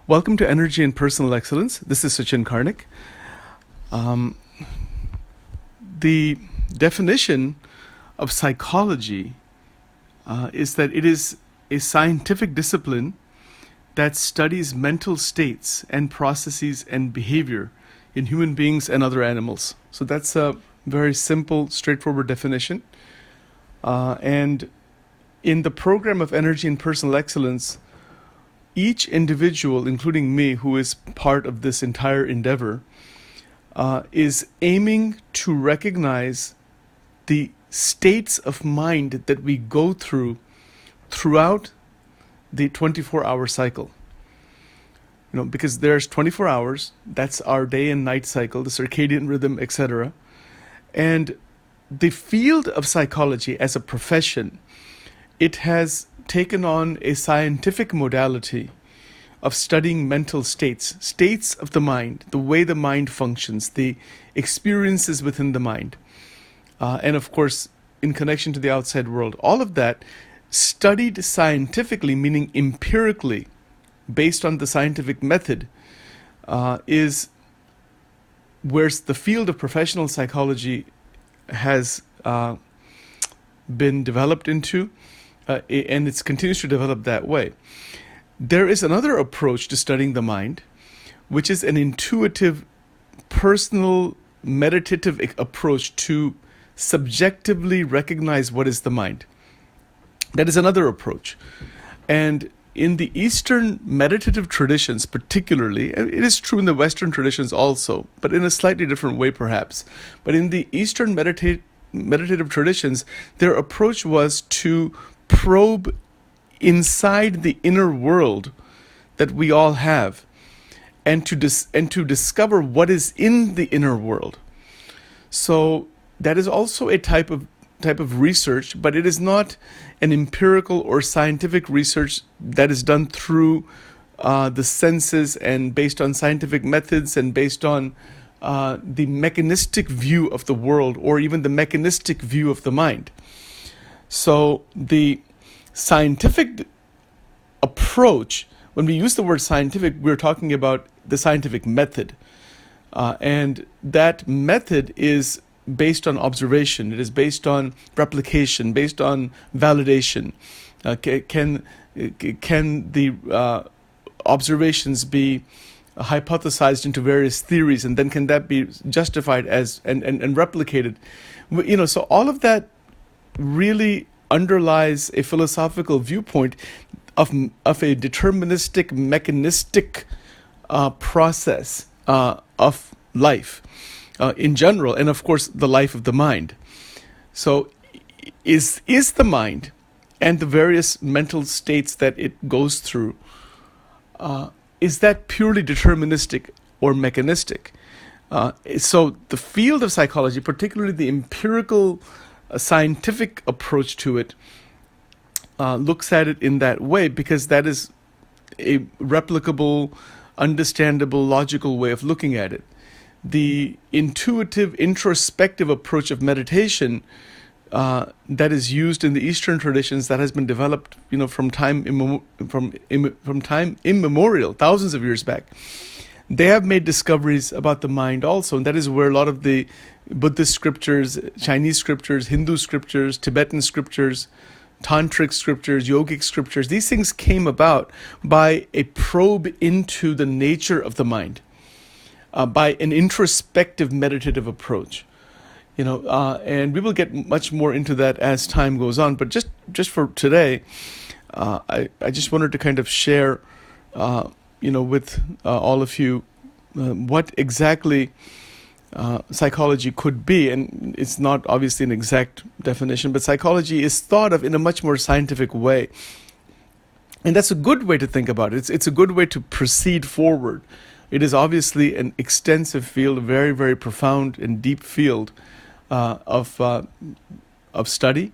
Welcome to Energy and Personal Excellence. This is Sachin Karnik. Um, the definition of psychology is that it is a scientific discipline that studies mental states and processes and behavior in human beings and other animals. So that's a very simple, straightforward definition. And in the program of Energy and Personal Excellence, each individual, including me, who is part of this entire endeavor, is aiming to recognize the states of mind that we go throughout the 24-hour cycle. Because there's 24 hours, that's our day and night cycle, the circadian rhythm, etc. And the field of psychology as a profession, it has taken on a scientific modality of studying mental states of the mind, the way the mind functions, the experiences within the mind, and of course, in connection to the outside world. All of that studied scientifically, meaning empirically, based on the scientific method, is where the field of professional psychology has been developed into. And it continues to develop that way. There is another approach to studying the mind, which is an intuitive, personal, meditative approach to subjectively recognize what is the mind. That is another approach. And in the Eastern meditative traditions particularly, and it is true in the Western traditions also, but in a slightly different way perhaps, but in the Eastern meditative traditions, their approach was to probe inside the inner world that we all have, and to discover what is in the inner world. So that is also a type of research, but it is not an empirical or scientific research that is done through the senses and based on scientific methods and based on the mechanistic view of the world or even the mechanistic view of the mind. So the scientific approach, when we use the word scientific, we're talking about the scientific method. And that method is based on observation. It is based on replication, based on validation. Can the observations be hypothesized into various theories, and then can that be justified as and replicated? So all of that really underlies a philosophical viewpoint of a deterministic, mechanistic process of life in general, and of course the life of the mind. So is the mind and the various mental states that it goes through, is that purely deterministic or mechanistic? So the field of psychology, particularly the empirical scientific approach to it, looks at it in that way, because that is a replicable, understandable, logical way of looking at it. The intuitive, introspective approach of meditation that is used in the Eastern traditions, that has been developed, from time immemorial, thousands of years back. They have made discoveries about the mind also, and that is where a lot of the Buddhist scriptures, Chinese scriptures, Hindu scriptures, Tibetan scriptures, tantric scriptures, yogic scriptures, these things came about by a probe into the nature of the mind, by an introspective meditative approach. And we will get much more into that as time goes on. But just for today, I just wanted to kind of share with all of you what exactly psychology could be. And it's not obviously an exact definition, but psychology is thought of in a much more scientific way. And that's a good way to think about it. It's a good way to proceed forward. It is obviously an extensive field, a very, very profound and deep field of study.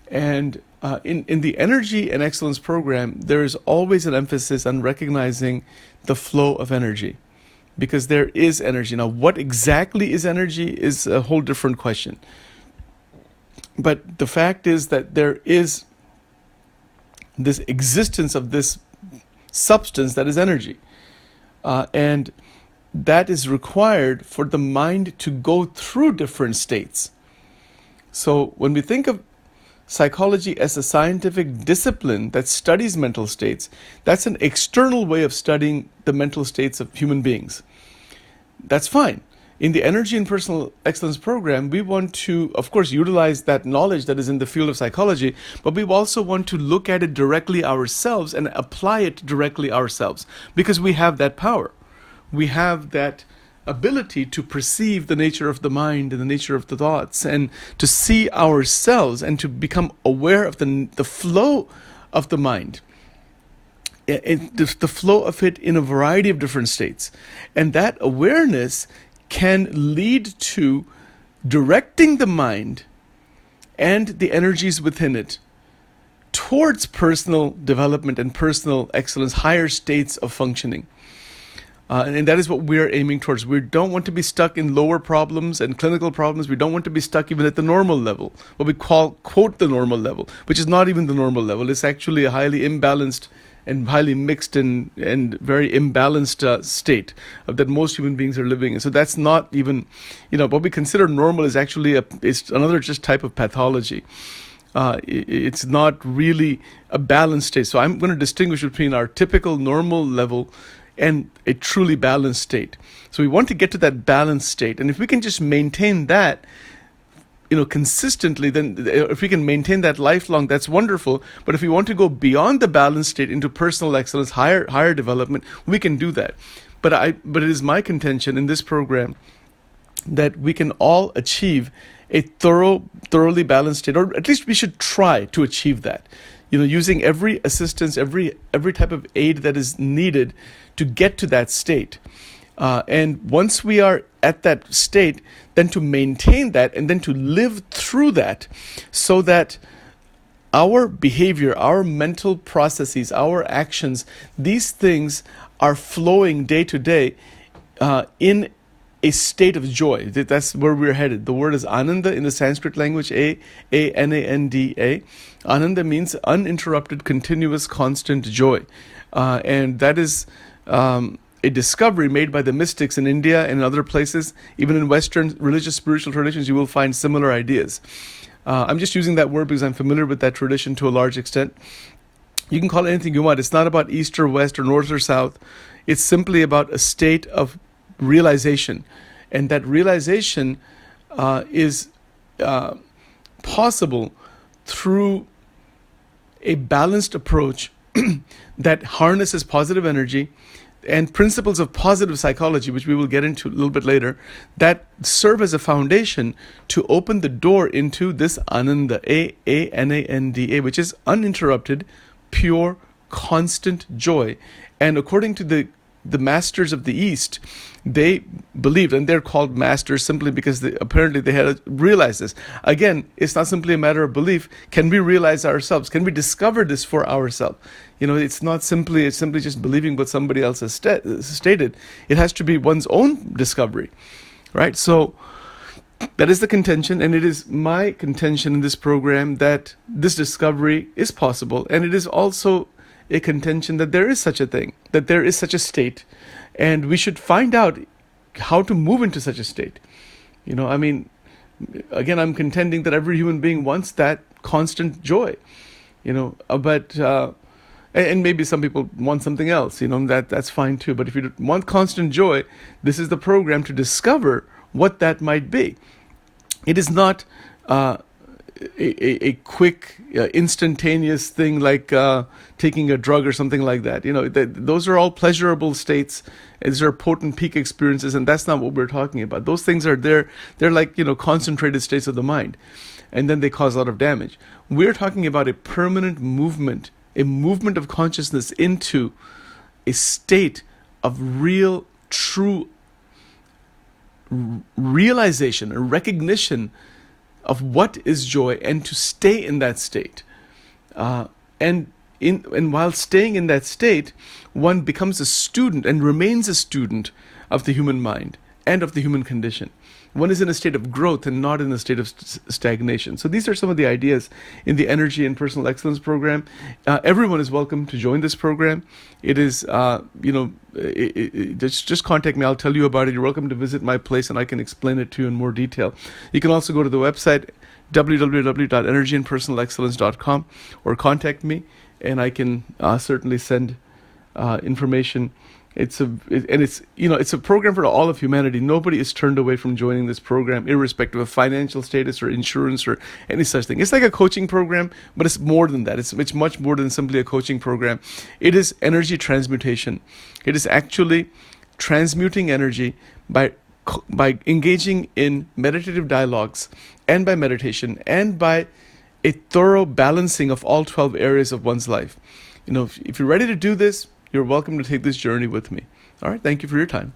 And in the Energy and Excellence program, there is always an emphasis on recognizing the flow of energy, because there is energy. Now, what exactly is energy is a whole different question. But the fact is that there is this existence of this substance that is energy. And that is required for the mind to go through different states. So when we think of psychology as a scientific discipline that studies mental states, that's an external way of studying the mental states of human beings. That's fine. In the Energy and Personal Excellence program, we want to, of course, utilize that knowledge that is in the field of psychology, but we also want to look at it directly ourselves and apply it directly ourselves, because we have that power. We have that ability to perceive the nature of the mind and the nature of the thoughts, and to see ourselves and to become aware of the flow of the mind, the flow of it in a variety of different states. And that awareness can lead to directing the mind and the energies within it towards personal development and personal excellence, higher states of functioning. And that is what we're aiming towards. We don't want to be stuck in lower problems and clinical problems. We don't want to be stuck even at the normal level, what we call, quote, the normal level, which is not even the normal level. It's actually a highly imbalanced and highly mixed and very imbalanced state that most human beings are living in. So that's not even, what we consider normal is actually it's another just type of pathology. It's not really a balanced state. So I'm going to distinguish between our typical normal level and a truly balanced state. So we want to get to that balanced state. And if we can just maintain that, consistently, then if we can maintain that lifelong, that's wonderful. But if we want to go beyond the balanced state into personal excellence, higher development, we can do that. But it is my contention in this program that we can all achieve a thoroughly balanced state, or at least we should try to achieve that. Using every assistance, every type of aid that is needed to get to that state. And once we are at that state, then to maintain that and then to live through that, so that our behavior, our mental processes, our actions, these things are flowing day to day in a state of joy. That's where we're headed. The word is ananda in the Sanskrit language, A-N-A-N-D-A. Ananda means uninterrupted, continuous, constant joy. And that is a discovery made by the mystics in India and in other places. Even in Western religious spiritual traditions, you will find similar ideas. I'm just using that word because I'm familiar with that tradition to a large extent. You can call it anything you want. It's not about East or West or North or South. It's simply about a state of realization. And that realization is possible through a balanced approach that harnesses positive energy and principles of positive psychology, which we will get into a little bit later, that serve as a foundation to open the door into this ananda, A-N-A-N-D-A, which is uninterrupted, pure, constant joy. And according to the masters of the East, they believed, and they're called masters simply because apparently they had realized this. Again, it's not simply a matter of belief. Can we realize ourselves? Can we discover this for ourselves? It's simply just believing what somebody else has stated. It has to be one's own discovery, right? So that is the contention, and it is my contention in this program that this discovery is possible, and it is also a contention that there is such a thing, that there is such a state, and we should find out how to move into such a state. Again, I'm contending that every human being wants that constant joy, but and maybe some people want something else, that's fine too. But if you want constant joy, this is the program to discover what that might be. It is not a quick, instantaneous thing like taking a drug or something like that. Those are all pleasurable states. These are potent peak experiences, and that's not what we're talking about. Those things are there. They're like, concentrated states of the mind, and then they cause a lot of damage. We're talking about a permanent movement, a movement of consciousness into a state of real, true realization, a recognition of what is joy, and to stay in that state. And while staying in that state, one becomes a student and remains a student of the human mind. and of the human condition. One is in a state of growth and not in a state of stagnation. So these are some of the ideas in the Energy and Personal Excellence program. Everyone is welcome to join this program. It is, just contact me. I'll tell you about it. You're welcome to visit my place, and I can explain it to you in more detail. You can also go to the website www.energyandpersonalexcellence.com or contact me, and I can certainly send information. It's a program for all of humanity. Nobody is turned away from joining this program, irrespective of financial status or insurance or any such thing. It's like a coaching program, but it's more than that. It's much more than simply a coaching program. It is energy transmutation. It is actually transmuting energy by engaging in meditative dialogues and by meditation and by a thorough balancing of all 12 areas of one's life. If you're ready to do this, you're welcome to take this journey with me. All right, thank you for your time.